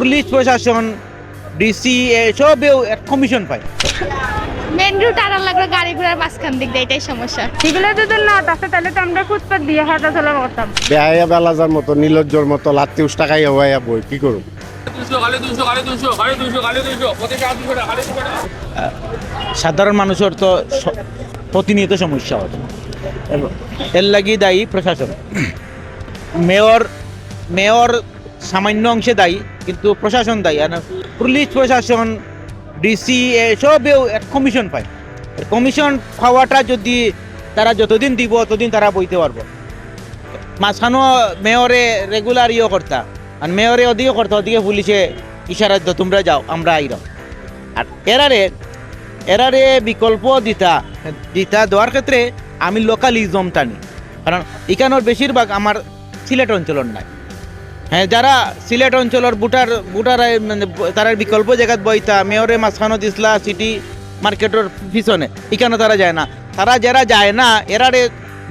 Police প্রশাসন DC এসবেও commission পায়। Main route আর লাগলো গাড়ি ঘোড়ার মাঝখান দিক দিয়ে, এটাই সমস্যা। এগুলো যদি না থাকে তাহলে তো আমরা ফুটপাত দিয়ে হাঁটা চলা করতাম। বেহাইয়া বেলাজার মতো নির্লজ্জর মতো লাত্তি উষ্টাকাই হওয়াইয়া বই কি করুন। সাধারণ মানুষের তো প্রতিনিয়ত সমস্যা হয়, এর লাগি দায়ী প্রশাসন। মেয়র সামান্য অংশে দায়ী, কিন্তু প্রশাসন দায়ী। আর পুলিশ প্রশাসন ডিসি এসবেও কমিশন পায়। কমিশন পাওয়াটা যদি তারা যতদিন দিব ততদিন তারা বইতে পারবো। মাঝখানো মেয়রে রেগুলার করতা, আর মেয়রে ওদিকে করতা, ওদিকে পুলিশে ইশারা দিত তোমরা যাও আমরা আইরাম। আর এরারে বিকল্প দিতা দেওয়ার ক্ষেত্রে আমি লোকালিজম টানি, কারণ এখানোর বেশিরভাগ আমার সিলেট অঞ্চলের নাই। হ্যাঁ, যারা সিলেট অঞ্চলের বুটার মানে তারা বিকল্প জায়গাত বইতা মেয়রে মাঝখানো দিসলা সিটি মার্কেটের পিছনে, এখানে তারা যায় না। তারা যারা যায় না এরারে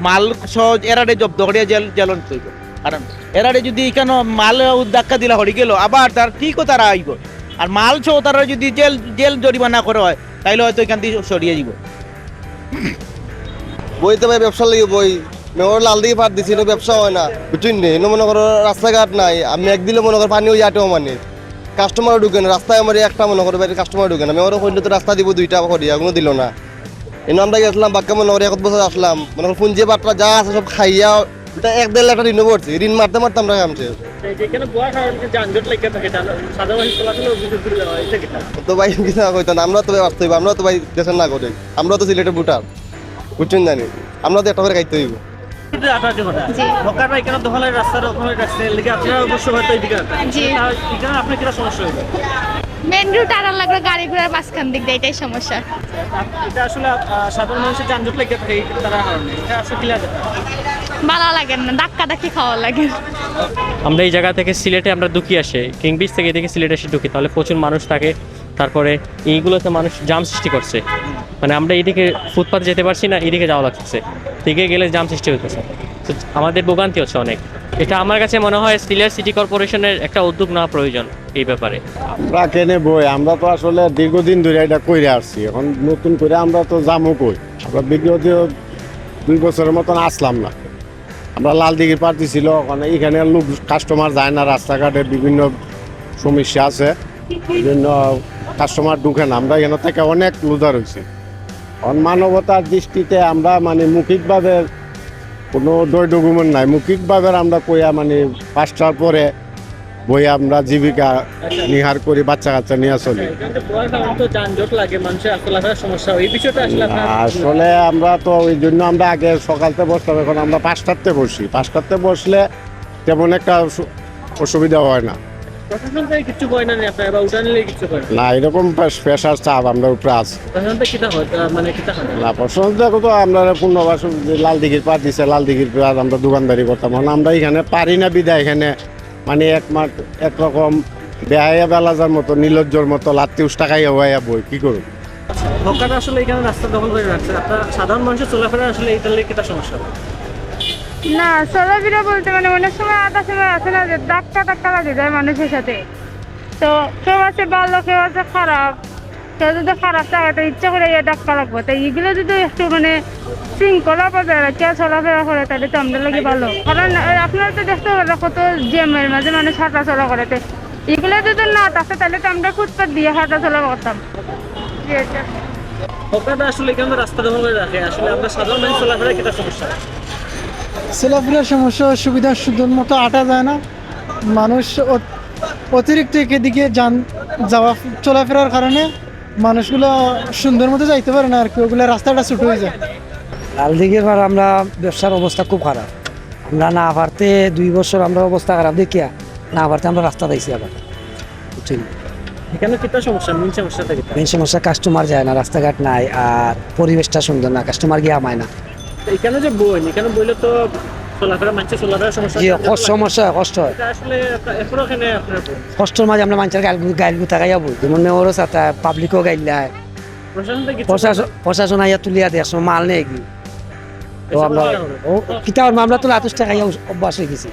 মাল সহজ এরারে জব্দ করিয়া জেলন চইব। কারণ এরারে যদি এখানে মাল ধাক্কা দিলা হরি গেল, আবার তার ঠিকও তারা আইব। আর মাল সহ তারা যদি জেল জরিমানা করা হয় তাইলে হয়তো এখান থেকে সরিয়ে যাব। বই তো ভাই ব্যবসা লাগে বই মেয়র লাল দিকে পাট দিছি ব্যবসা হয় না, বুঝছেন নি? মনে করো রাস্তাঘাট নাই, আমি একদিলে মনে করো পানি ওই আটেও মানে কাস্টমারও ঢুকে না রাস্তায়। আমার একটা মনে করো বাইরে কাস্টমার ঢুকে না, মেয়রও করলে তো রাস্তা দিব দুইটা করিয়া কোনো দিল না। এনে আমরা গেছিলাম বাক্কা মনে করো 1 বছর আসলাম, মনে করো পুঞ্জি বাট্টা যা আছে সব খাইয়া 1-1.5 লাখ ঋণ পড়ছি, ঋণ মারতে মারতে আমরা কামছে। তো ভাই কিছু কইতো না, আমরা তো আসতে হইব, আমরা তো ভাই দেশের না করে, আমরা তো সিলেটের বুটার, বুঝছেন জানি, আমরা তো একটা করে খাইতে হইব। মেন রুট আর লাগলো গাড়ি ঘোড়ার মাঝখান দিক দিয়ে, এটাই সমস্যা। ভালো লাগে না, ধাক্কা ধাক্কি খাওয়া লাগে। আমরা এই জায়গা থেকে সিলেটে আমরা ঢুকি আসে, কিং বিচ থেকে এদিকে সিলেটে এসে ঢুকি, তাহলে প্রচুর মানুষ থাকে। তারপরে এইগুলোতে মানুষ জাম সৃষ্টি করছে, মানে আমরা এইদিকে ফুটপাথে যেতে পারছি না, এইদিকে যাওয়া লাগতেছে, দিকে গেলে জাম সৃষ্টি হতেছে। তো আমাদের ভোগান্তি হচ্ছে অনেক। এটা আমার কাছে মনে হয় সিলেট সিটি কর্পোরেশনের একটা উদ্যোগ নেওয়া প্রয়োজন এই ব্যাপারে। আমরা কেনে বই, আমরা তো আসলে দীর্ঘদিন ধরে এটা কইরে আসছি, এখন নতুন করে আমরা তো জামও কই। আমরা বিগত 2 বছরের মতন আসলাম না। আমরা লাল দিঘির পার্টি ছিল, ওখানে এখানে লোক কাস্টমার যায় না, রাস্তাঘাটে বিভিন্ন সমস্যা আছে, বিভিন্ন কাস্টমার ঢুকে না। আমরা এখানে থেকে অনেক লুজার হয়েছি। মানবতার দৃষ্টিতে আমরা মানে মৌখিকভাবে কোনো দই ডকুমেন্ট নাই, মৌখিকভাবে আমরা কইয়া মানে 5টার পরে বই আমরা জীবিকা নিহার করি, বাচ্চা কাচ্চা নিয়ে চলি। আসলে আমরা তো ওই জন্য আমরা আগে সকালতে বসতাম, এখন আমরা 5টাতে বসি। 5টাতে বসলে তেমন একটা অসুবিধা হয় না। না, এরকম পেশার চাপ আমরা উপরে আছি না। প্রশাসন তো আমরা পূর্ণবাস লাল দিঘির পার দিচ্ছে, লাল দিঘির পার আমরা দোকানদারি করতাম। আমরা এখানে পারি না বিদায় এখানে মানে একরকম বেহাইয়া বেলাজার মতো নির্লজ্জর মতো লাত্তি উষ্টাকাই হওয়াইয়া বই কি করুন। আসলে এখানে রাস্তা দখল করে রাখছে, আপনার সাধারণ মানুষের চলাফেরা আসলে এটা একটা সমস্যা না, চলাফেরা বলতে মানে অনেক সময় আধা সময় আছে না যে ধাক্কা লাগে যায় মানুষের সাথে। তো কেউ আছে ভালো, কেউ আছে খারাপ। কেউ যদি খারাপ থাকে তো ইচ্ছা করে ধাক্কা লাগবো। তো এগুলো যদি একটু মানে শৃঙ্খলা বজায় রাখে চলাফেরা করে তাহলে তো আমাদের লাগে ভালো। কারণ আপনারা তো দেখতে পারেন কত জ্যামের মাঝে মানুষ হাঁটা চলা করে। তো এগুলো যদি না থাকে তাহলে তো আমরা ফুটপাত দিয়ে হাঁটা চলা করতাম। আসলে এখানে রাস্তা দখল করে রাখে, আসলে আমরা সাধারণ মানুষ চলাফেরা কি সমস্যা? চলাফেরার সমস্যা, সুবিধা সুন্দর মতো আটা যায় না। মানুষ অতিরিক্ত এদিকে যাওয়া চলাফেরার কারণে মানুষগুলো সুন্দর মতো যাইতে পারে না আর কি, ওগুলো রাস্তাটা ছোট হয়ে যায়। লালদিঘির পর আমরা ব্যবসার অবস্থা খুব খারাপ। আমরা না পারতে 2 বছর আমরা অবস্থা খারাপ দেখিয়া না পারতে আমরা রাস্তা দিয়েছি আবার, বুঝছেন? এখানে কিটা সমস্যা, মেন সমস্যা কাস্টমার যায় না, রাস্তাঘাট নাই, আর পরিবেশটা সুন্দর না, কাস্টমার গিয়ে আমায় না। এখানে যে এখানে বইলে তো চলাফেরা মানুষের চলাফেরা সমস্যা কষ্ট হয়। আসলে এখানে আপনার কষ্টের মাঝে আমরা মানুষের গাইল গুতা গাইয়া বই, যেমন মেয়রও সাথে পাবলিকও গাইলায়, প্রশাসন আইয়া তুলিয়া দেয় মাল নেই কি। তো আমরা কিতাব মামলা তো 28 টাকা অভ্যাস হয়ে গেছি।